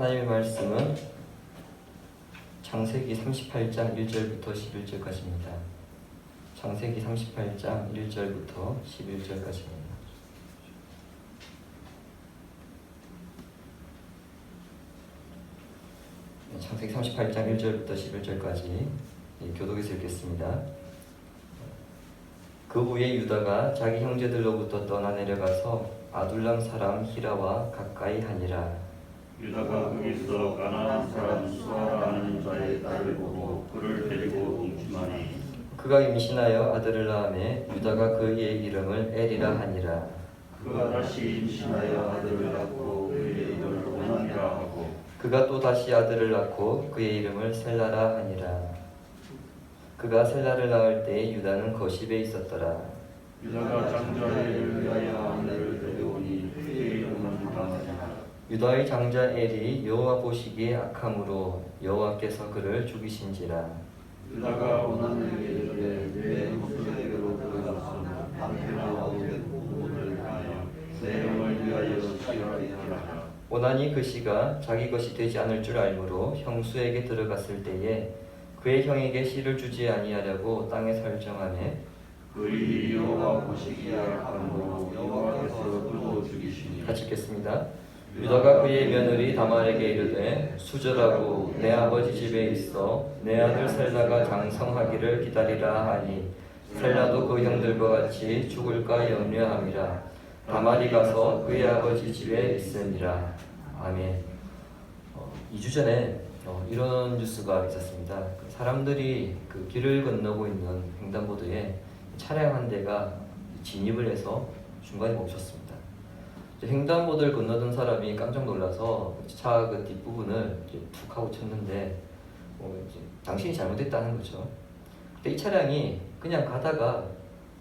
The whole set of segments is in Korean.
하나님의 말씀은 창세기 38장 1절부터 11절까지입니다. 창세기 38장 1절부터 11절까지입니다. 창세기 38장 1절부터 11절까지 교독에서 읽겠습니다. 그 후에 유다가 자기 형제들로부터 떠나 내려가서 아둘람 사람 히라와 가까이 하니라. 유다가 거기서 가나안 사람 수아라는 자의 딸을 보고 그를 데리고 동침하니 그가 임신하여 아들을 낳으매 유다가 그의 이름을 엘이라 하니라. 그가 다시 임신하여 아들을 낳고 그의 이름을 오난이라 하고 그가 또 다시 아들을 낳고 그의 이름을 셀라라 하니라. 그가 셀라를 낳을 때에 유다는 거십에 있었더라. 유다가 장자 엘을 위하여 아내를 데려오니 그의 이름은 다말이라. 유다의 장자 엘이 여호와 보시기에 악함으로 여호와께서 그를 죽이신지라. 유다가 오난에게 이르되 내 목소리로 들어가서 남편과 오늘 하여 내 영을 위하여 치러리라. 오난이 그 씨가 자기 것이 되지 않을 줄 알므로 형수에게 들어갔을 때에 그의 형에게 씨를 주지 아니하려고 땅에 설정하매 그의 여호와 보시기에 악함으로 여호와께서 그로 죽이시니. 같이 읽겠습니다. 유다가 그의 며느리 다말에게 이르되 수절하고 내 아버지 집에 있어 내 아들 셀라가 장성하기를 기다리라 하니 셀라도 그 형들과 같이 죽을까 염려함이라. 다말이 가서 그의 아버지 집에 있으니라. 아멘. 2주 전에 이런 뉴스가 있었습니다. 사람들이 그 길을 건너고 있는 횡단보도에 차량 한 대가 진입을 해서 중간에 멈췄습니다. 횡단보도를 건너던 사람이 깜짝 놀라서 차 그 뒷부분을 툭 하고 쳤는데 이제 당신이 잘못했다는 거죠. 근데 이 차량이 그냥 가다가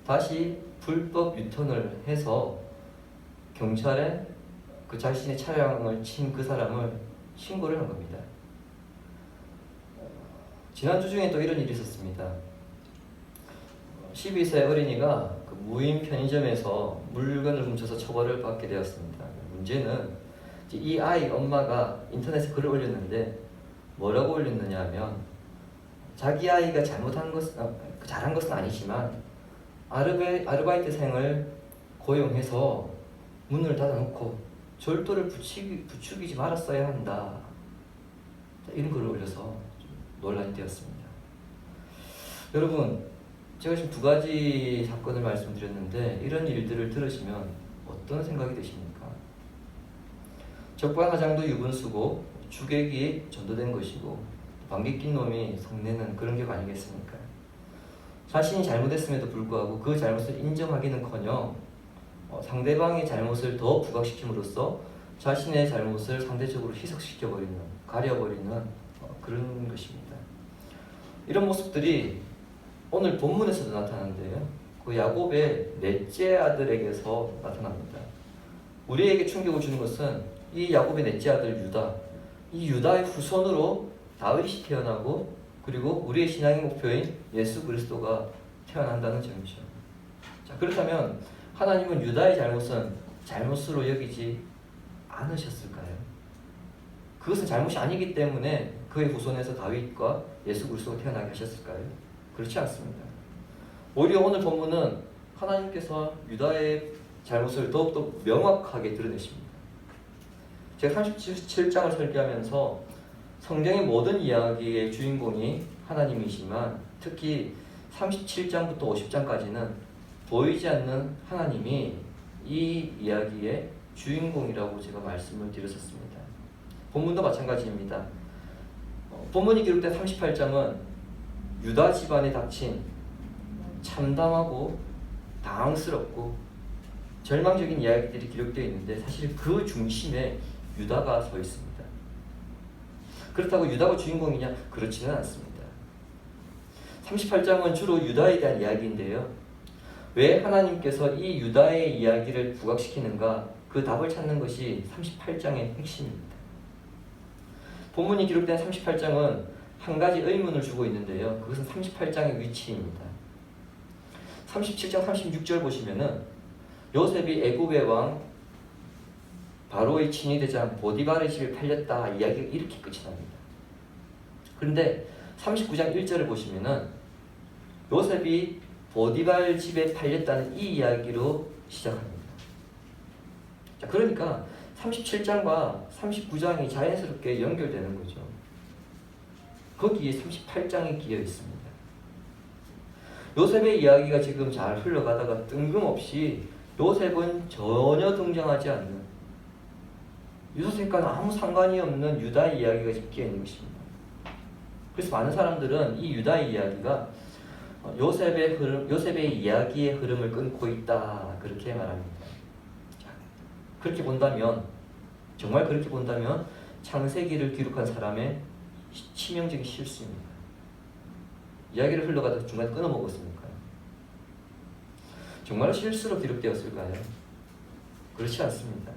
다시 불법 유턴을 해서 경찰에 그 자신의 차량을 친 그 사람을 신고를 한 겁니다. 지난주 중에 또 이런 일이 있었습니다. 12세 어린이가 그 무인 편의점에서 물건을 훔쳐서 처벌을 받게 되었습니다. 문제는 이 아이 엄마가 인터넷에 글을 올렸는데 뭐라고 올렸느냐 하면 자기 아이가 잘한 것은 아니지만 아르바이트생을 고용해서 문을 닫아놓고 절도를 부추기지 말았어야 한다. 이런 글을 올려서 논란이 되었습니다. 여러분, 제가 지금 두 가지 사건을 말씀드렸는데 이런 일들을 들으시면 어떤 생각이 드십니까? 적반하장도 유분수고 주객이 전도된 것이고 방귀 낀 놈이 성내는 그런 게 아니겠습니까? 자신이 잘못했음에도 불구하고 그 잘못을 인정하기는커녕 상대방의 잘못을 더 부각시킴으로써 자신의 잘못을 상대적으로 희석시켜버리는, 가려버리는 그런 것입니다. 이런 모습들이 오늘 본문에서도 나타나는데요. 그 야곱의 넷째 아들에게서 나타납니다. 우리에게 충격을 주는 것은 이 야곱의 넷째 아들 유다, 이 유다의 후손으로 다윗이 태어나고 그리고 우리의 신앙의 목표인 예수 그리스도가 태어난다는 점이죠. 자, 그렇다면 하나님은 유다의 잘못은 잘못으로 여기지 않으셨을까요? 그것은 잘못이 아니기 때문에 그의 후손에서 다윗과 예수 그리스도가 태어나게 하셨을까요? 그렇지 않습니다. 오히려 오늘 본문은 하나님께서 유다의 잘못을 더욱더 명확하게 드러내십니다. 제가 37장을 설계하면서 성경의 모든 이야기의 주인공이 하나님이지만 특히 37장부터 50장까지는 보이지 않는 하나님이 이 이야기의 주인공이라고 제가 말씀을 드렸었습니다. 본문도 마찬가지입니다. 본문이 기록된 38장은 유다 집안에 닥친 참담하고 당황스럽고 절망적인 이야기들이 기록되어 있는데 사실 그 중심에 유다가 서 있습니다. 그렇다고 유다가 주인공이냐? 그렇지는 않습니다. 38장은 주로 유다에 대한 이야기인데요. 왜 하나님께서 이 유다의 이야기를 부각시키는가? 그 답을 찾는 것이 38장의 핵심입니다. 본문이 기록된 38장은 한 가지 의문을 주고 있는데요. 그것은 38장의 위치입니다. 37장 36절 보시면은 요셉이 애굽의 왕 바로의 친위대장 보디발의 집에 팔렸다 이야기가 이렇게 끝이 납니다. 그런데 39장 1절을 보시면은 요셉이 보디발 집에 팔렸다는 이 이야기로 시작합니다. 자, 그러니까 37장과 39장이 자연스럽게 연결되는 거죠. 거기에 38장이 끼어 있습니다. 요셉의 이야기가 지금 잘 흘러가다가 뜬금없이 요셉은 전혀 등장하지 않는, 요셉과는 아무 상관이 없는 유다의 이야기가 지금 끼어 있는 것입니다. 그래서 많은 사람들은 이 유다의 이야기가 요셉의 이야기의 흐름을 끊고 있다 그렇게 말합니다. 자, 그렇게 본다면, 정말 그렇게 본다면 창세기를 기록한 사람의 치명적인 실수입니다. 이야기를 흘러가다 중간에 끊어먹었으니까요. 정말 실수로 기록되었을까요? 그렇지 않습니다.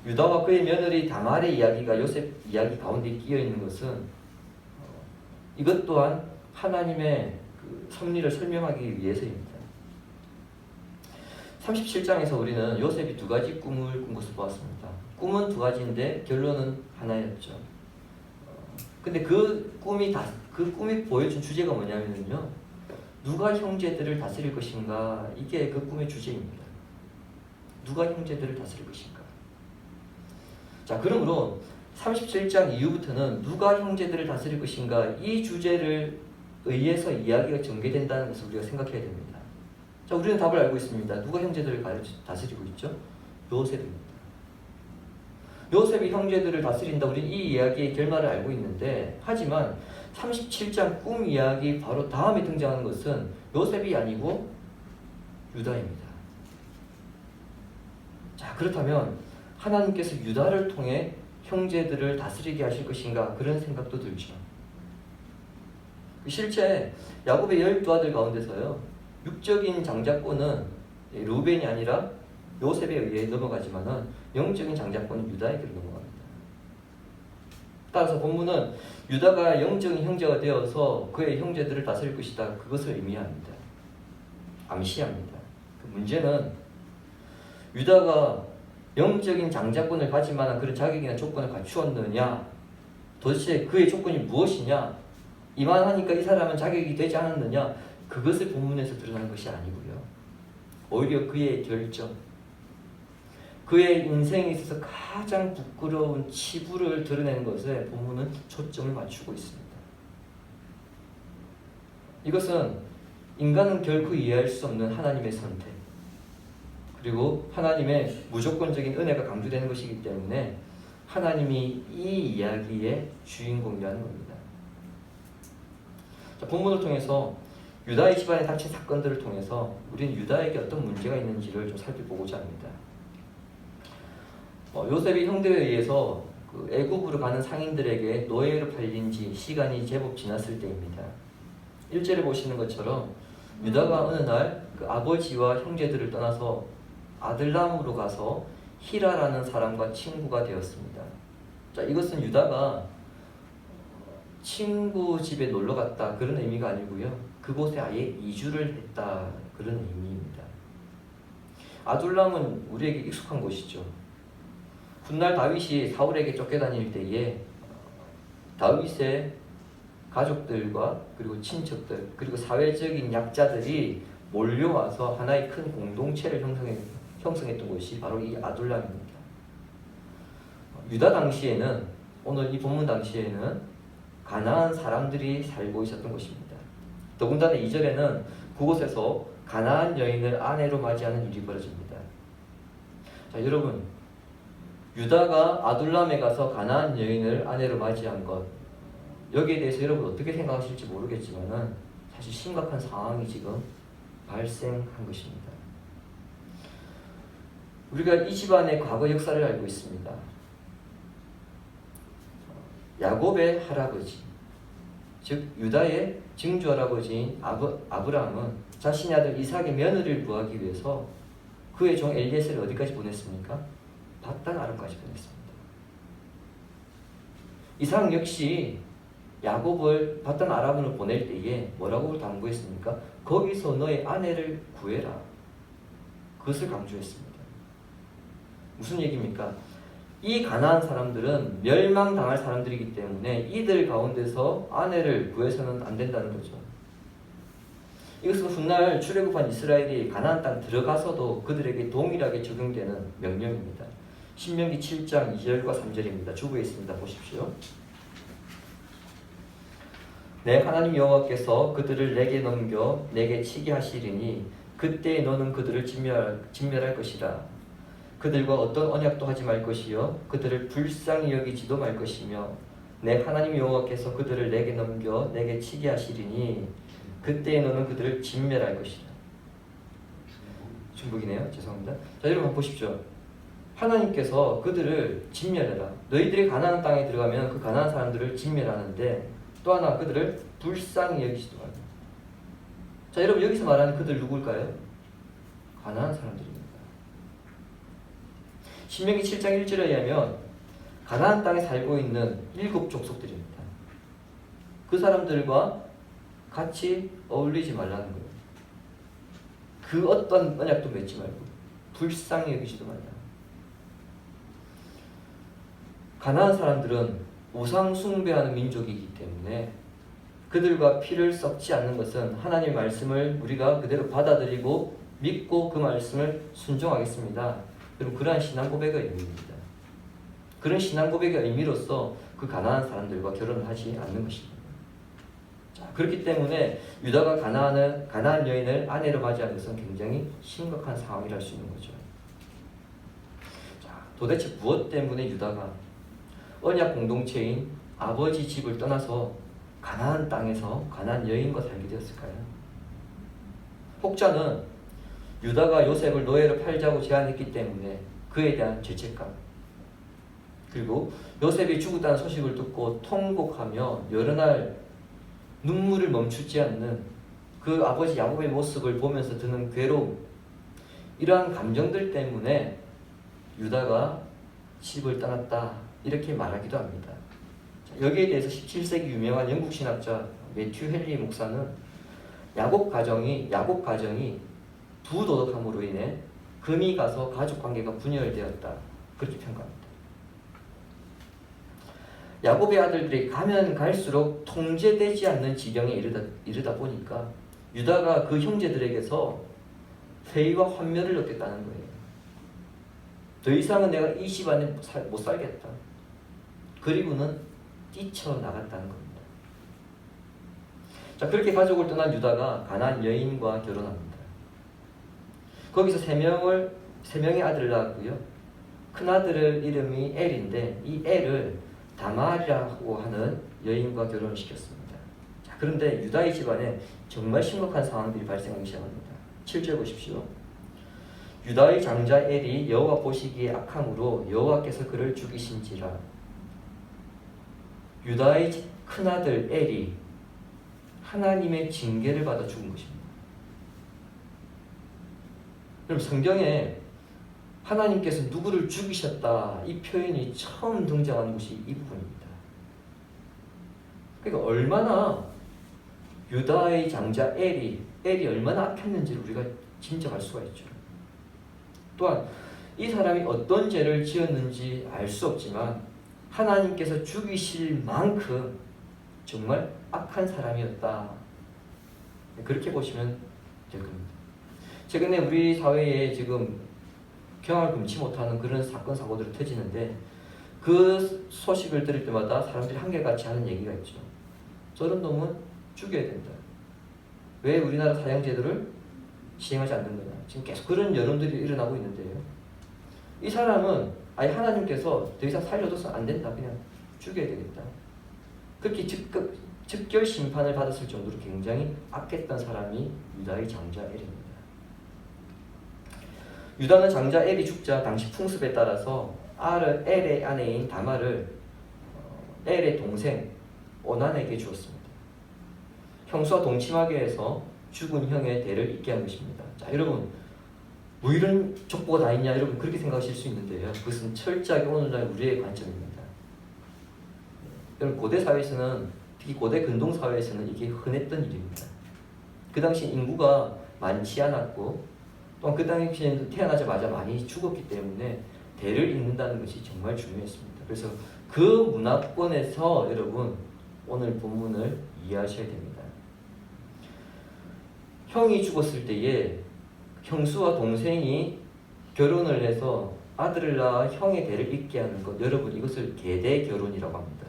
유다와 그의 며느리 다말의 이야기가 요셉 이야기 가운데 끼어 있는 것은 이것 또한 하나님의 그 섭리를 설명하기 위해서입니다. 37장에서 우리는 요셉이 두 가지 꿈을 꾼 것을 보았습니다. 꿈은 두 가지인데 결론은 하나였죠. 근데 그 꿈이 보여준 주제가 뭐냐면요, 누가 형제들을 다스릴 것인가, 이게 그 꿈의 주제입니다. 누가 형제들을 다스릴 것인가. 자, 그러므로 37장 이후부터는 누가 형제들을 다스릴 것인가 이 주제를 의해서 이야기가 전개된다는 것을 우리가 생각해야 됩니다. 자, 우리는 답을 알고 있습니다. 누가 형제들을 다스리고 있죠? 요셉입니다. 요셉이 형제들을 다스린다. 우리는 이 이야기의 결말을 알고 있는데, 하지만 37장 꿈 이야기 바로 다음에 등장하는 것은 요셉이 아니고 유다입니다. 자, 그렇다면 하나님께서 유다를 통해 형제들을 다스리게 하실 것인가, 그런 생각도 들죠. 실제 야곱의 12아들 가운데서요, 육적인 장자권은 루벤이 아니라 요셉에 의해 넘어가지만은 영적인 장자권은 유다에게로 넘어갑니다. 따라서 본문은 유다가 영적인 형제가 되어서 그의 형제들을 다스릴 것이다, 그것을 의미합니다. 암시합니다. 그 문제는 유다가 영적인 장자권을 가질 만한 그런 자격이나 조건을 갖추었느냐, 도대체 그의 조건이 무엇이냐, 이만하니까 이 사람은 자격이 되지 않았느냐, 그것을 본문에서 드러난 것이 아니고요, 오히려 그의 결정, 그의 인생에 있어서 가장 부끄러운 치부를 드러내는 것에 본문은 초점을 맞추고 있습니다. 이것은 인간은 결코 이해할 수 없는 하나님의 선택, 그리고 하나님의 무조건적인 은혜가 강조되는 것이기 때문에 하나님이 이 이야기의 주인공이라는 겁니다. 자, 본문을 통해서 유다의 집안에 닥친 사건들을 통해서 우리는 유다에게 어떤 문제가 있는지를 좀 살펴보고자 합니다. 요셉이 형들에 의해서 그 애굽으로 가는 상인들에게 노예로 팔린 지 시간이 제법 지났을 때입니다. 1절에 보시는 것처럼 유다가 어느 날 그 아버지와 형제들을 떠나서 아들람으로 가서 히라라는 사람과 친구가 되었습니다. 자, 이것은 유다가 친구 집에 놀러 갔다 그런 의미가 아니고요, 그곳에 아예 이주를 했다 그런 의미입니다. 아둘람은 우리에게 익숙한 곳이죠. 훗날 다윗이 사울에게 쫓겨다닐 때에 다윗의 가족들과 그리고 친척들 그리고 사회적인 약자들이 몰려와서 하나의 큰 공동체를 형성했던 곳이 바로 이 아둘람입니다. 유다 당시에는, 오늘 이 본문 당시에는 가나안 사람들이 살고 있었던 것입니다. 더군다나 2절에는 그곳에서 가나안 여인을 아내로 맞이하는 일이 벌어집니다. 자, 여러분, 유다가 아둘람에 가서 가나안 여인을 아내로 맞이한 것, 여기에 대해서 여러분 어떻게 생각하실지 모르겠지만은 사실 심각한 상황이 지금 발생한 것입니다. 우리가 이 집안의 과거 역사를 알고 있습니다. 야곱의 할아버지, 즉 유다의 증조 할아버지인 아브라함은 자신의 아들 이삭의 며느리를 구하기 위해서 그의 종 엘리에셀을 어디까지 보냈습니까? 밧단 아람까지 보냈습니다. 이삭 역시 야곱을 밧단 아람으로 보낼 때에 뭐라고 당부했습니까? 거기서 너의 아내를 구해라. 그것을 강조했습니다. 무슨 얘기입니까? 이 가나안 사람들은 멸망당할 사람들이기 때문에 이들 가운데서 아내를 구해서는 안 된다는 거죠. 이것은 훗날 출애굽한 이스라엘이 가나안 땅 들어가서도 그들에게 동일하게 적용되는 명령입니다. 신명기 7장 2절과 3절입니다. 주부에 있습니다. 보십시오. 내 하나님 여호와께서 그들을 내게 넘겨 내게 치게 하시리니 그때 너는 그들을 진멸할 것이라. 그들과 어떤 언약도 하지 말 것이요 그들을 불쌍히 여기지도 말 것이며 내 하나님 여호와께서 그들을 내게 넘겨 내게 치게 하시리니 그때 너는 그들을 진멸할 것이다. 중복이네요. 죄송합니다. 자, 여러분 한번 보십시오. 하나님께서 그들을 진멸해라. 너희들이 가나안 땅에 들어가면 그 가나안 사람들을 진멸하는데 또 하나 그들을 불쌍히 여기지도 말라. 자, 여러분 여기서 말하는 그들 누굴까요? 가나안 사람들입니다. 신명기 7장 1절에 의하면 가나안 땅에 살고 있는 7 족속들입니다. 그 사람들과 같이 어울리지 말라는 거예요. 그 어떤 언약도 맺지 말고 불쌍히 여기지도 말라. 가나안 사람들은 우상 숭배하는 민족이기 때문에 그들과 피를 섞지 않는 것은 하나님의 말씀을 우리가 그대로 받아들이고 믿고 그 말씀을 순종하겠습니다. 여러분 그러한 신앙 고백의 의미입니다. 그런 신앙 고백의 의미로서 그 가나안 사람들과 결혼을 하지 않는 것입니다. 자, 그렇기 때문에 유다가 가나안 여인을 아내로 맞이한 것은 굉장히 심각한 상황이라 할 수 있는 거죠. 자, 도대체 무엇 때문에 유다가 언약 공동체인 아버지 집을 떠나서 가나안 땅에서 가나안 여인과 살게 되었을까요? 혹자는 유다가 요셉을 노예로 팔자고 제안했기 때문에 그에 대한 죄책감, 그리고 요셉이 죽었다는 소식을 듣고 통곡하며 여러 날 눈물을 멈추지 않는 그 아버지 야곱의 모습을 보면서 드는 괴로움, 이러한 감정들 때문에 유다가 집을 떠났다 이렇게 말하기도 합니다. 여기에 대해서 17세기 유명한 영국 신학자 매튜 헨리 목사는 야곱 가정이 부도덕함으로 인해 금이 가서 가족관계가 분열되었다 그렇게 평가합니다. 야곱의 아들들이 가면 갈수록 통제되지 않는 지경에 이르다 보니까 유다가 그 형제들에게서 회의와 환멸을 얻겠다는 거예요. 더 이상은 내가 이 집안에 못 살겠다. 그리고는 뛰쳐나갔다는 겁니다. 자, 그렇게 가족을 떠난 유다가 가나안 여인과 결혼합니다. 거기서 세 명의 아들을 낳았고요. 큰아들 이름이 엘인데 이 엘을 다말이라고 하는 여인과 결혼을 시켰습니다. 자, 그런데 유다의 집안에 정말 심각한 상황들이 발생하기 시작합니다. 7절 보십시오. 유다의 장자 엘이 여호와 보시기에 악함으로 여호와께서 그를 죽이신지라. 유다의 큰아들 엘이 하나님의 징계를 받아 죽은 것입니다. 여러분 성경에 하나님께서 누구를 죽이셨다 이 표현이 처음 등장하는 것이 이 부분입니다. 그러니까 얼마나 유다의 장자 엘이 얼마나 악했는지를 우리가 짐작할 수가 있죠. 또한 이 사람이 어떤 죄를 지었는지 알 수 없지만 하나님께서 죽이실 만큼 정말 악한 사람이었다. 그렇게 보시면 될 겁니다. 최근에 우리 사회에 지금 경악을 금치 못하는 그런 사건 사고들이 터지는데 그 소식을 들을 때마다 사람들이 한결같이 하는 얘기가 있죠. 저런 놈은 죽여야 된다. 왜 우리나라 사형제도를 시행하지 않는 거냐. 지금 계속 그런 여론들이 일어나고 있는데요. 이 사람은 아예 하나님께서 더 이상 살려둬서 안 된다. 그냥 죽여야 되겠다. 그렇게 즉결 심판을 받았을 정도로 굉장히 악했던 사람이 유다의 장자 엘입니다. 유다는 장자 엘이 죽자 당시 풍습에 따라서 엘의 아내인 다말을 엘의 동생 오난에게 주었습니다. 형수와 동침하게 해서 죽은 형의 대를 잇게 한 것입니다. 자, 여러분 뭐 이런 족보가 다 있냐 여러분 그렇게 생각하실 수 있는데요. 그것은 철저하게 오늘날 우리의 관점입니다. 여러분 고대 사회에서는 특히 고대 근동 사회에서는 이게 흔했던 일입니다. 그 당시 인구가 많지 않았고 또한 그 당시에는 태어나자마자 많이 죽었기 때문에 대를 잇는다는 것이 정말 중요했습니다. 그래서 그 문화권에서 여러분 오늘 본문을 이해하셔야 됩니다. 형이 죽었을 때에 형수와 동생이 결혼을 해서 아들을 낳아 형의 대를 잇게 하는 것, 여러분 이것을 계대 결혼이라고 합니다.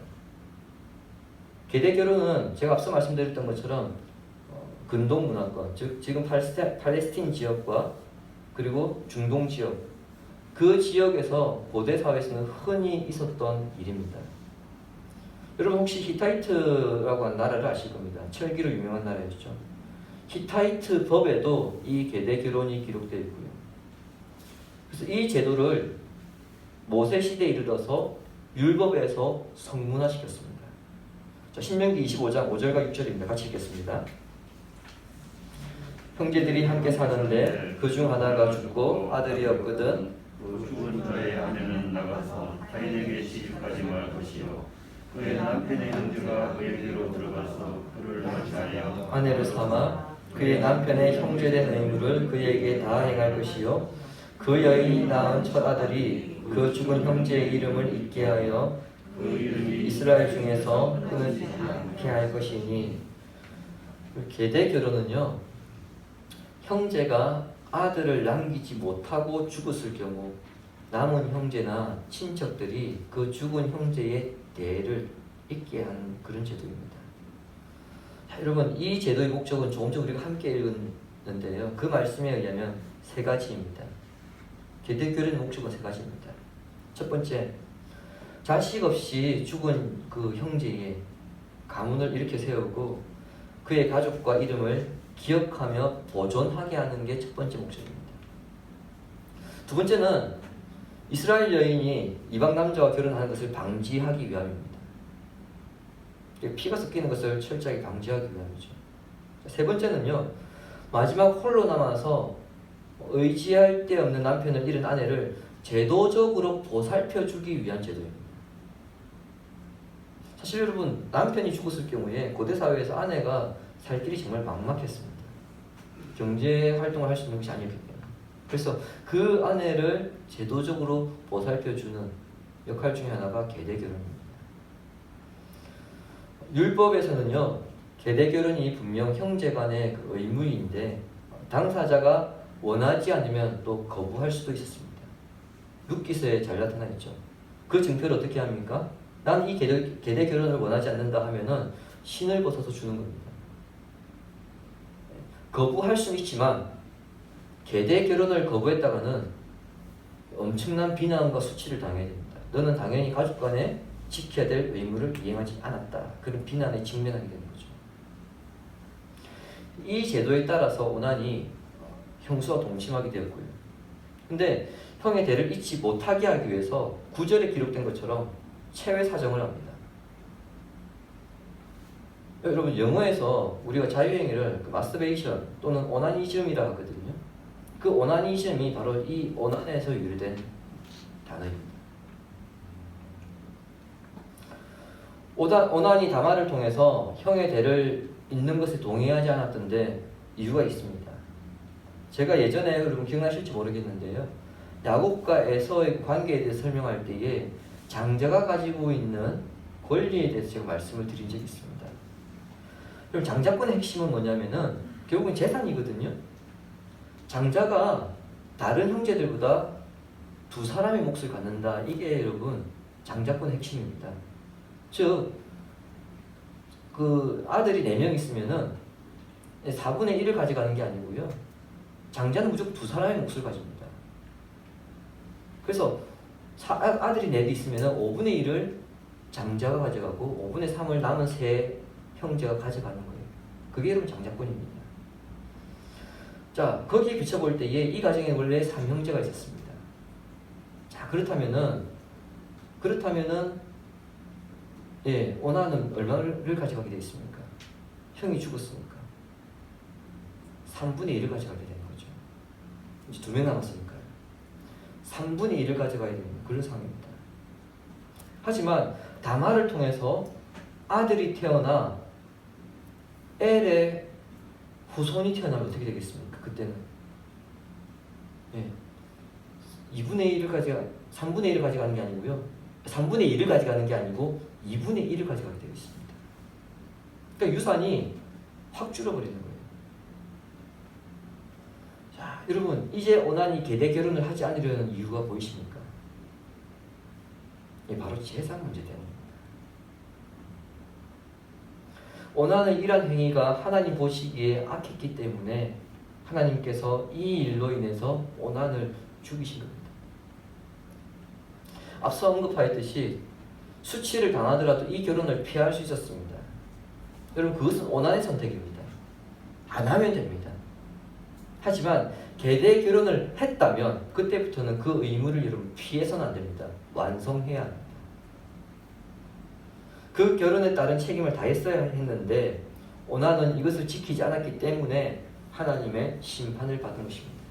계대 결혼은 제가 앞서 말씀드렸던 것처럼 근동 문화권, 즉 지금 팔레스틴 지역과 그리고 중동 지역, 그 지역에서 고대 사회에서는 흔히 있었던 일입니다. 여러분 혹시 히타이트라고 하는 나라를 아실 겁니다. 철기로 유명한 나라였죠. 히타이트 법에도 이 계대 결혼이 기록되어 있고요. 그래서 이 제도를 모세 시대에 이르러서 율법에서 성문화시켰습니다. 자, 신명기 25장 5절과 6절입니다. 같이 읽겠습니다. 형제들이 함께 사는데 그 중 하나가 죽고 아들이 없거든 그 죽은 자의 아내는 나가서 타인에게 시집가지 말 것이요 그의 남편의 형제가 그에게로 들어가서 그를 맞이하여 아내를 삼아 그의 남편의 형제된 의무를 그에게 다 행할 것이요 그 여인이 낳은 첫 아들이 그 죽은 형제의 이름을 잊게 하여 그 이름이 이스라엘 중에서 끊어지지 않게 할 것이니. 계대 결혼은요, 형제가 아들을 남기지 못하고 죽었을 경우 남은 형제나 친척들이 그 죽은 형제의 대를 잇게 하는 그런 제도입니다. 여러분 이 제도의 목적은 조금 전 우리가 함께 읽었는데요, 그 말씀에 의하면 세 가지입니다. 계대 결혼의 목적은 세 가지입니다. 첫 번째, 자식 없이 죽은 그 형제의 가문을 일으켜 세우고 그의 가족과 이름을 기억하며 보존하게 하는 게 첫 번째 목적입니다. 두 번째는 이스라엘 여인이 이방 남자와 결혼하는 것을 방지하기 위함입니다. 피가 섞이는 것을 철저하게 방지하기 위함이죠. 세 번째는요, 마지막 홀로 남아서 의지할 데 없는 남편을 잃은 아내를 제도적으로 보살펴주기 위한 제도입니다. 사실 여러분 남편이 죽었을 경우에 고대 사회에서 아내가 살 길이 정말 막막했습니다. 경제 활동을 할 수 있는 것이 아니었기 때문에. 그래서 그 아내를 제도적으로 보살펴주는 역할 중에 하나가 계대 결혼입니다. 율법에서는요, 계대 결혼이 분명 형제 간의 그 의무인데 당사자가 원하지 않으면 또 거부할 수도 있었습니다. 룻기서에 잘 나타나 있죠. 그 증표를 어떻게 합니까? 난 이 계대 결혼을 원하지 않는다 하면은 신을 벗어서 주는 겁니다. 거부할 수는 있지만 계대 결혼을 거부했다가는 엄청난 비난과 수치를 당해야 됩니다. 너는 당연히 가족 간에 지켜야 될 의무를 이행하지 않았다. 그런 비난에 직면하게 되는 거죠. 이 제도에 따라서 오난이 형수와 동침하게 되었고요. 근데 형의 대를 잊지 못하게 하기 위해서 9절에 기록된 것처럼 체외 사정을 합니다. 여러분 영어에서 우리가 자유행위를 마스터베이션 또는 오나니즘이라 하거든요. 그 오나니즘이 바로 이 오난에서 유래된 단어입니다. 오난이 다말을 통해서 형의 대를 잇는 것에 동의하지 않았던데 이유가 있습니다. 제가 예전에 여러분 기억나실지 모르겠는데요, 야곱과 에서의 관계에 대해서 설명할 때에 장자가 가지고 있는 권리에 대해서 제가 말씀을 드린 적이 있습니다. 그럼 장자권의 핵심은 뭐냐면은 결국은 재산이거든요. 장자가 다른 형제들보다 두 사람의 몫을 갖는다. 이게 여러분 장자권의 핵심입니다. 즉, 그 아들이 4명 있으면은 4분의 1을 가져가는 게 아니고요, 장자는 무조건 두 사람의 몫을 가집니다. 그래서 아들이 4개 있으면은 5분의 1을 장자가 가져가고 5분의 3을 남은 세 형제가 가져가는 거예요. 그게 여러분 장자권입니다. 자, 거기에 비춰볼 때에 이 가정에 원래 3형제가 있었습니다. 자, 그렇다면은 예, 오난은 얼마를 가져가게 되어 있습니까? 형이 죽었으니까 3분의 1을 가져가게 되는 거죠. 이제 2명 남았으니까요. 3분의 1을 가져가야 되는 그런 상황입니다. 하지만 다말을 통해서 아들이 태어나 엘의 후손이 태어나면 어떻게 되겠습니까? 그때는 예, 2분의 1을 가져가 3분의 1을 가져가는 게 아니고요. 3분의 1을 가져가는 게 아니고 2분의 1을 가져가게 되어 있습니다. 그러니까 유산이 확 줄어버리는 거예요. 자, 여러분 이제 오난이 계대 결혼을 하지 않으려는 이유가 보이십니까? 이게 바로 재산 문제 때문입니다. 오난의 이러한 행위가 하나님 보시기에 악했기 때문에 하나님께서 이 일로 인해서 오난을 죽이신 겁니다. 앞서 언급하였듯이 수치를 당하더라도 이 결혼을 피할 수 있었습니다. 여러분 그것은 오난의 선택입니다. 안 하면 됩니다. 하지만 계대 결혼을 했다면 그때부터는 그 의무를 여러분 피해서는 안 됩니다. 완성해야 합니다. 그 결혼에 따른 책임을 다했어야 했는데 오난은 이것을 지키지 않았기 때문에 하나님의 심판을 받은 것입니다.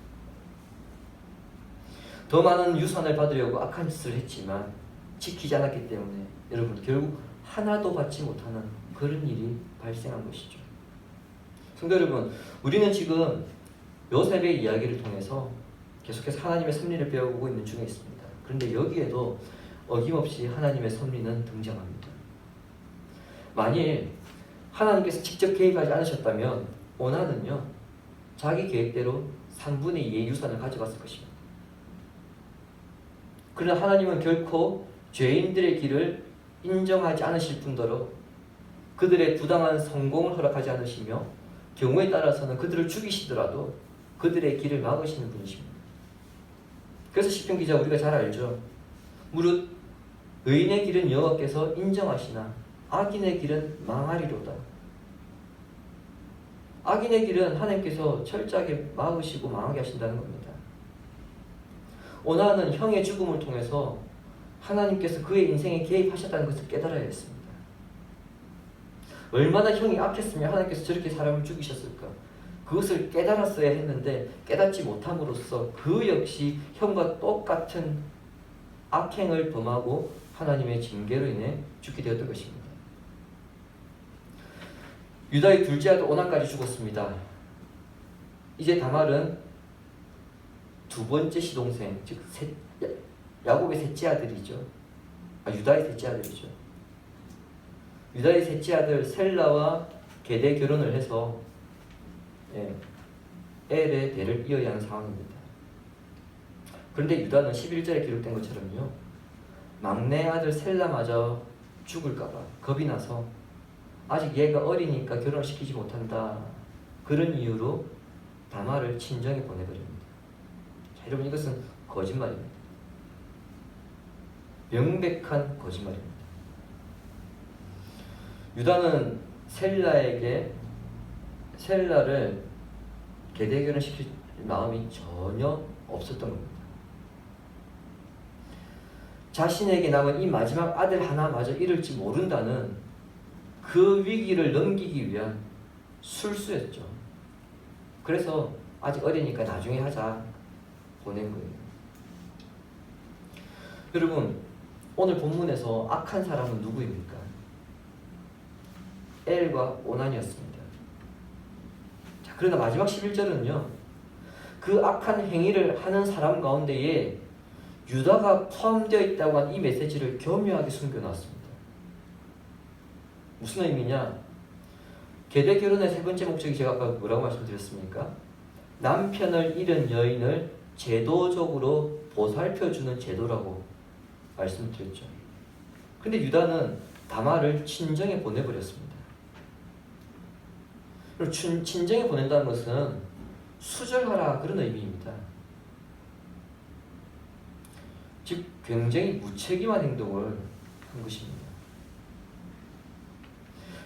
더 많은 유산을 받으려고 악한 짓을 했지만 지키지 않았기 때문에 여러분 결국 하나도 받지 못하는 그런 일이 발생한 것이죠. 성도 여러분, 우리는 지금 요셉의 이야기를 통해서 계속해서 하나님의 섭리를 배워보고 있는 중에 있습니다. 그런데 여기에도 어김없이 하나님의 섭리는 등장합니다. 만일 하나님께서 직접 개입하지 않으셨다면 오난은요 자기 계획대로 3분의 2의 유산을 가져갔을 것입니다. 그러나 하나님은 결코 죄인들의 길을 인정하지 않으실 뿐더러 그들의 부당한 성공을 허락하지 않으시며 경우에 따라서는 그들을 죽이시더라도 그들의 길을 막으시는 분이십니다. 그래서 시편 기자 우리가 잘 알죠. 무릇 의인의 길은 여호와께서 인정하시나 악인의 길은 망하리로다. 악인의 길은 하나님께서 철저하게 막으시고 망하게 하신다는 겁니다. 오난은 형의 죽음을 통해서 하나님께서 그의 인생에 개입하셨다는 것을 깨달아야 했습니다. 얼마나 형이 악했으면 하나님께서 저렇게 사람을 죽이셨을까? 그것을 깨달았어야 했는데 깨닫지 못함으로써 그 역시 형과 똑같은 악행을 범하고 하나님의 징계로 인해 죽게 되었던 것입니다. 유다의 둘째 아들 오난까지 죽었습니다. 이제 다말은 두 번째 시동생, 즉 야곱의 셋째 아들이죠. 유다의 셋째 아들이죠. 유다의 셋째 아들 셀라와 계대 결혼을 해서 엘의 대를 이어야 하는 상황입니다. 그런데 유다는 11절에 기록된 것처럼요. 막내 아들 셀라마저 죽을까봐 겁이 나서 아직 얘가 어리니까 결혼을 시키지 못한다. 그런 이유로 다말을 친정에 보내버립니다. 자, 여러분 이것은 거짓말입니다. 명백한 거짓말입니다. 유다는 셀라를 계대결혼 시킬 마음이 전혀 없었던 겁니다. 자신에게 남은 이 마지막 아들 하나마저 잃을지 모른다는 그 위기를 넘기기 위한 술수였죠. 그래서 아직 어리니까 나중에 하자 보낸 거예요. 여러분 오늘 본문에서 악한 사람은 누구입니까? 엘과 오난이었습니다. 자, 그러나 마지막 11절은요. 그 악한 행위를 하는 사람 가운데에 유다가 포함되어 있다고 한 이 메시지를 교묘하게 숨겨놨습니다. 무슨 의미냐? 계대 결혼의 세 번째 목적이 제가 아까 뭐라고 말씀드렸습니까? 남편을 잃은 여인을 제도적으로 보살펴주는 제도라고 말씀드렸죠. 근데 유다는 다말을 친정에 보내버렸습니다. 그리고 친정에 보낸다는 것은 수절하라 그런 의미입니다. 즉 굉장히 무책임한 행동을 한 것입니다.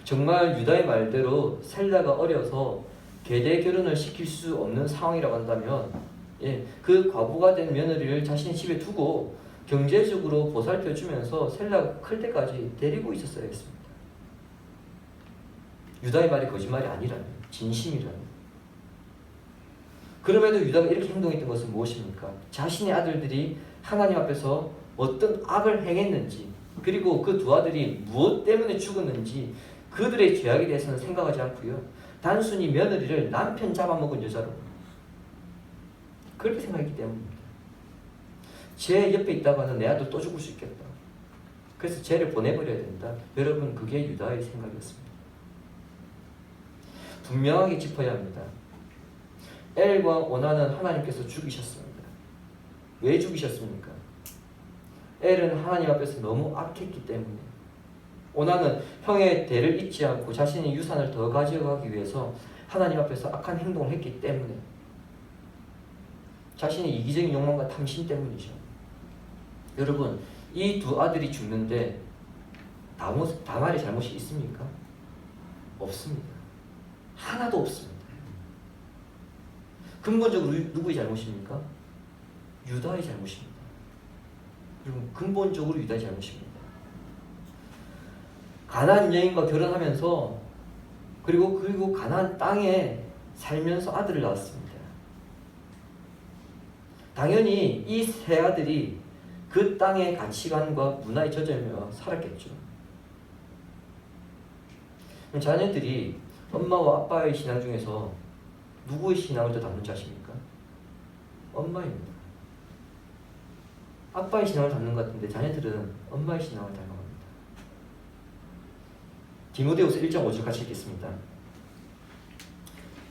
정말 유다의 말대로 셀라가 어려서 계대 결혼을 시킬 수 없는 상황이라고 한다면 그 과부가 된 며느리를 자신의 집에 두고 경제적으로 보살펴주면서 셀라가 클 때까지 데리고 있었어야 했습니다. 유다의 말이 거짓말이 아니라면, 진심이라면. 그럼에도 유다가 이렇게 행동했던 것은 무엇입니까? 자신의 아들들이 하나님 앞에서 어떤 악을 행했는지, 그리고 그 두 아들이 무엇 때문에 죽었는지 그들의 죄악에 대해서는 생각하지 않고요. 단순히 며느리를 남편 잡아먹은 여자로 그렇게 생각했기 때문입니다. 쟤 옆에 있다가는 내 아들 또 죽을 수 있겠다. 그래서 쟤를 보내버려야 된다. 여러분, 그게 유다의 생각이었습니다. 분명하게 짚어야 합니다. 엘과 오나는 하나님께서 죽이셨습니다. 왜 죽이셨습니까? 엘은 하나님 앞에서 너무 악했기 때문에, 오나는 형의 대를 잊지 않고 자신의 유산을 더 가져가기 위해서 하나님 앞에서 악한 행동을 했기 때문에, 자신의 이기적인 욕망과 탐심 때문이죠. 여러분, 이 두 아들이 죽는데 다말의 잘못이 있습니까? 없습니다. 하나도 없습니다. 근본적으로 누구의 잘못입니까? 유다의 잘못입니다. 여러분, 근본적으로 유다의 잘못입니다. 가나안 여인과 결혼하면서 그리고 가나안 땅에 살면서 아들을 낳았습니다. 당연히 이 세 아들이 그 땅의 가치관과 문화에 젖으며 살았겠죠. 자녀들이 엄마와 아빠의 신앙 중에서 누구의 신앙을 더 닮은 자십니까? 엄마입니다. 아빠의 신앙을 닮는 것 같은데 자녀들은 엄마의 신앙을 닮아갑니다. 디모데후서 1.5절 같이 읽겠습니다.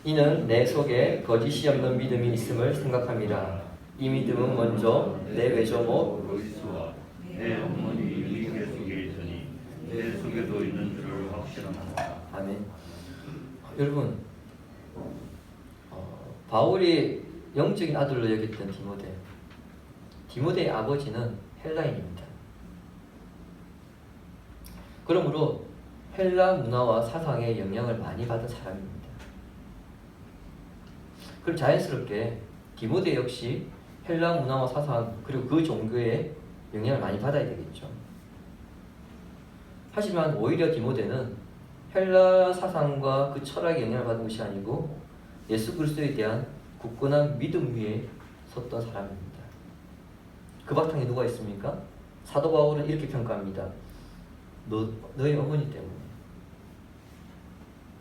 이는 내 속에 거짓이 없는 믿음이 있음을 생각함이라. 이 믿음은 먼저 내 외조모 로이스와 내 어머니 유리게 속에 있더니 내 속에도 있는 줄을 확신합니다. 아멘. 여러분, 바울이 영적인 아들로 여겼던 디모데의 아버지는 헬라인입니다. 그러므로 헬라 문화와 사상의 영향을 많이 받은 사람입니다. 그럼 자연스럽게 디모데 역시 헬라 문화와 사상 그리고 그 종교의 영향을 많이 받아야 되겠죠. 하지만 오히려 디모데는 헬라 사상과 그 철학의 영향을 받은 것이 아니고 예수 그리스도에 대한 굳건한 믿음 위에 섰던 사람입니다. 그 바탕에 누가 있습니까? 사도 바울은 이렇게 평가합니다. 너의 어머니 때문에,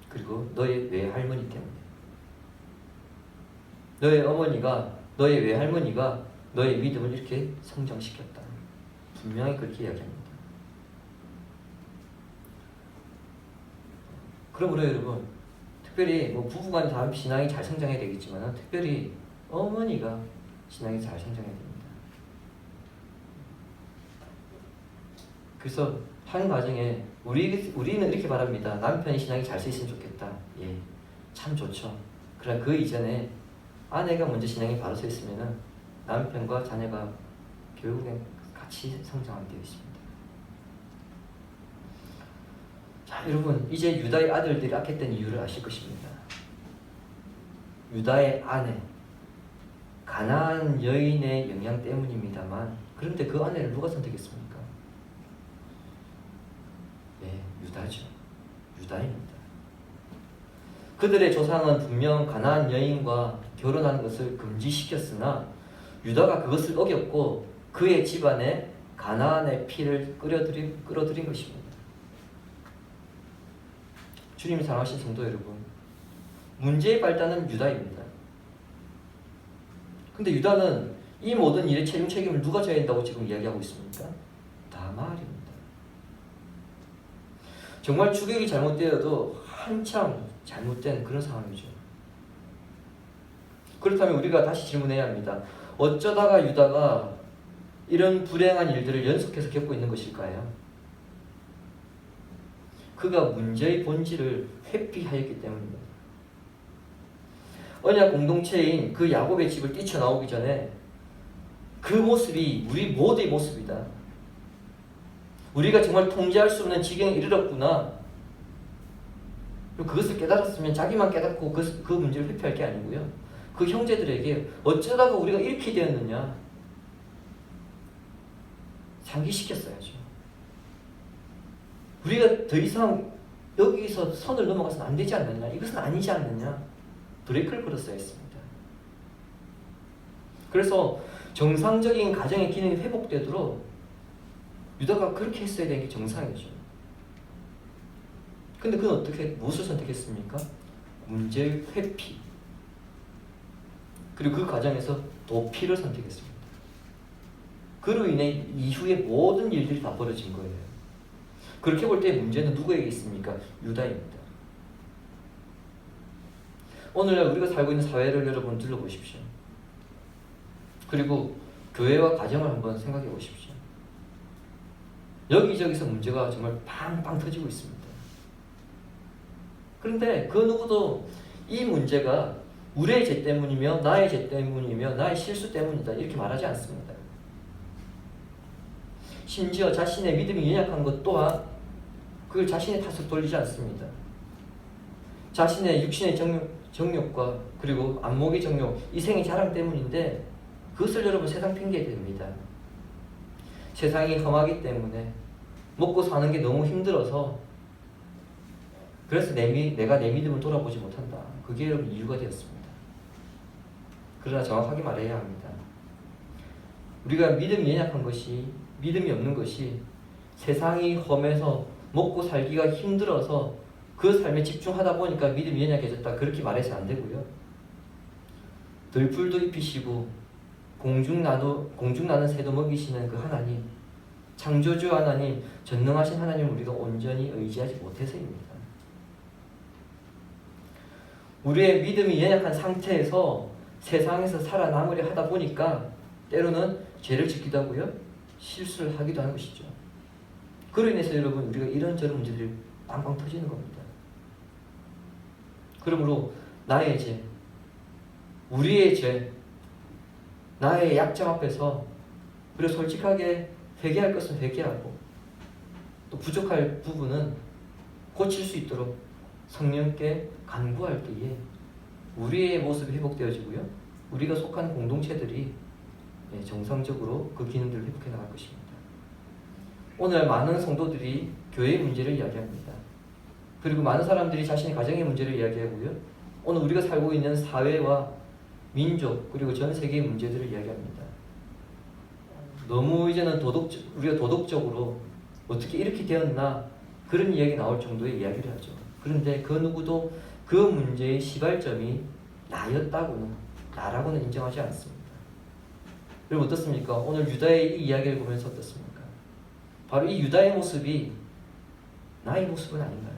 그리고 너의 외할머니 때문에, 너의 외할머니가 너의 믿음을 이렇게 성장시켰다. 분명히 그렇게 이야기합니다. 그러므로 여러분, 특별히 부부간 다 신앙이 잘 성장해야 되겠지만 특별히 어머니가 신앙이 잘 성장해야 됩니다. 그래서 한 가정에 우리는 이렇게 바랍니다. 남편이 신앙이 잘 서 있으면 좋겠다. 예, 참 좋죠. 그러나 그 이전에 아내가 먼저 신앙이 바로 서 있으면 남편과 자녀가 결국엔 같이 성장하게 되어 있습니다. 자, 여러분, 이제 유다의 아들들이 악했던 이유를 아실 것입니다. 유다의 아내, 가나안 여인의 영향 때문입니다만, 그런데 그 아내를 누가 선택했습니까? 네, 유다죠. 유다입니다. 그들의 조상은 분명 가나안 여인과 결혼하는 것을 금지시켰으나 유다가 그것을 어겼고 그의 집안에 가나안의 피를 끌어들인 것입니다. 주님이 사랑하신 성도 여러분, 문제의 발단은 유다입니다. 근데 유다는 이 모든 일의 최종 책임을 누가 져야 한다고 지금 이야기하고 있습니까? 다말입니다. 정말 추격이 잘못되어도 한참 잘못된 그런 상황이죠. 그렇다면 우리가 다시 질문해야 합니다. 어쩌다가 유다가 이런 불행한 일들을 연속해서 겪고 있는 것일까요? 그가 문제의 본질을 회피하였기 때문입니다. 언약 공동체인 그 야곱의 집을 뛰쳐나오기 전에 그 모습이 우리 모두의 모습이다. 우리가 정말 통제할 수 없는 지경에 이르렀구나. 그것을 깨달았으면 자기만 깨닫고 그 문제를 회피할 게 아니고요. 그 형제들에게 어쩌다가 우리가 이렇게 되었느냐 상기시켰어야죠. 우리가 더 이상 여기서 선을 넘어가서는 안 되지 않느냐, 이것은 아니지 않느냐, 브레이크를 걸었어야 했습니다. 그래서 정상적인 가정의 기능이 회복되도록 유다가 그렇게 했어야 되는 게 정상이죠. 근데 그는 무엇을 선택했습니까? 문제의 회피, 그리고 그 과정에서 도피를 선택했습니다. 그로 인해 이후에 모든 일들이 다 벌어진 거예요. 그렇게 볼 때 문제는 누구에게 있습니까? 유다입니다. 오늘날 우리가 살고 있는 사회를 여러분 둘러보십시오. 그리고 교회와 가정을 한번 생각해 보십시오. 여기저기서 문제가 정말 팡팡 터지고 있습니다. 그런데 그 누구도 이 문제가 우리의 죄 때문이며 나의 죄 때문이며 나의 실수 때문이다 이렇게 말하지 않습니다. 심지어 자신의 믿음이 연약한 것 또한 그걸 자신의 탓으로 돌리지 않습니다. 자신의 육신의 정욕과 그리고 안목의 정욕, 이생의 자랑 때문인데 그것을 여러분 세상 핑계에 댑니다. 세상이 험하기 때문에 먹고 사는 게 너무 힘들어서 그래서 내가 내 믿음을 돌아보지 못한다. 그게 여러분 이유가 되었습니다. 그러나 정확하게 말해야 합니다. 우리가 믿음이 연약한 것이 믿음이 없는 것이 세상이 험해서 먹고 살기가 힘들어서 그 삶에 집중하다 보니까 믿음이 연약해졌다. 그렇게 말해서 안 되고요. 들풀도 입히시고 공중 나는 새도 먹이시는 그 하나님, 창조주 하나님, 전능하신 하나님 우리가 온전히 의지하지 못해서입니다. 우리의 믿음이 연약한 상태에서 세상에서 살아남으려 하다 보니까 때로는 죄를 짓기도 하고요. 실수를 하기도 하는 것이죠. 그로 인해서 여러분 우리가 이런저런 문제들이 빵빵 터지는 겁니다. 그러므로 나의 죄, 우리의 죄, 나의 약점 앞에서 그리고 솔직하게 회개할 것은 회개하고 또 부족할 부분은 고칠 수 있도록 성령께 간구할 때에 우리의 모습이 회복되어지고요. 우리가 속한 공동체들이 정상적으로 그 기능들을 회복해 나갈 것입니다. 오늘 많은 성도들이 교회의 문제를 이야기합니다. 그리고 많은 사람들이 자신의 가정의 문제를 이야기하고요. 오늘 우리가 살고 있는 사회와 민족 그리고 전 세계의 문제들을 이야기합니다. 너무 이제는 우리가 도덕적으로 어떻게 이렇게 되었나 그런 이야기 나올 정도의 이야기를 하죠. 그런데 그 누구도 그 문제의 시발점이 나라고는 인정하지 않습니다. 여러분 어떻습니까? 오늘 유다의 이 이야기를 보면서 어떻습니까? 바로 이 유다의 모습이 나의 모습은 아닌가요?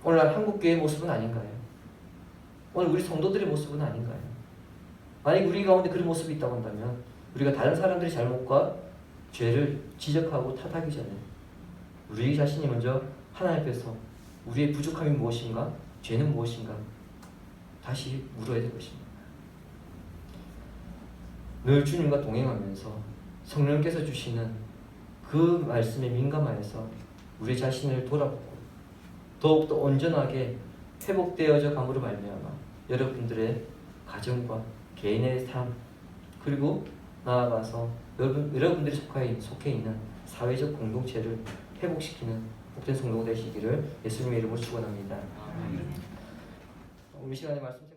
오늘날 한국교회의 모습은 아닌가요? 오늘 우리 성도들의 모습은 아닌가요? 만약 우리 가운데 그런 모습이 있다고 한다면 우리가 다른 사람들의 잘못과 죄를 지적하고 탓하기 전에 우리 자신이 먼저 하나님 앞에서 우리의 부족함이 무엇인가? 죄는 무엇인가? 다시 물어야 될 것입니다. 늘 주님과 동행하면서 성령께서 주시는 그 말씀에 민감하여서 우리 자신을 돌아보고 더욱더 온전하게 회복되어져 감으로 말미암아 여러분들의 가정과 개인의 삶 그리고 나아가서 여러분들이 속해 있는 사회적 공동체를 회복시키는 복된 성도가 되시기를 예수님의 이름으로 축원합니다. 우리 시간에 말씀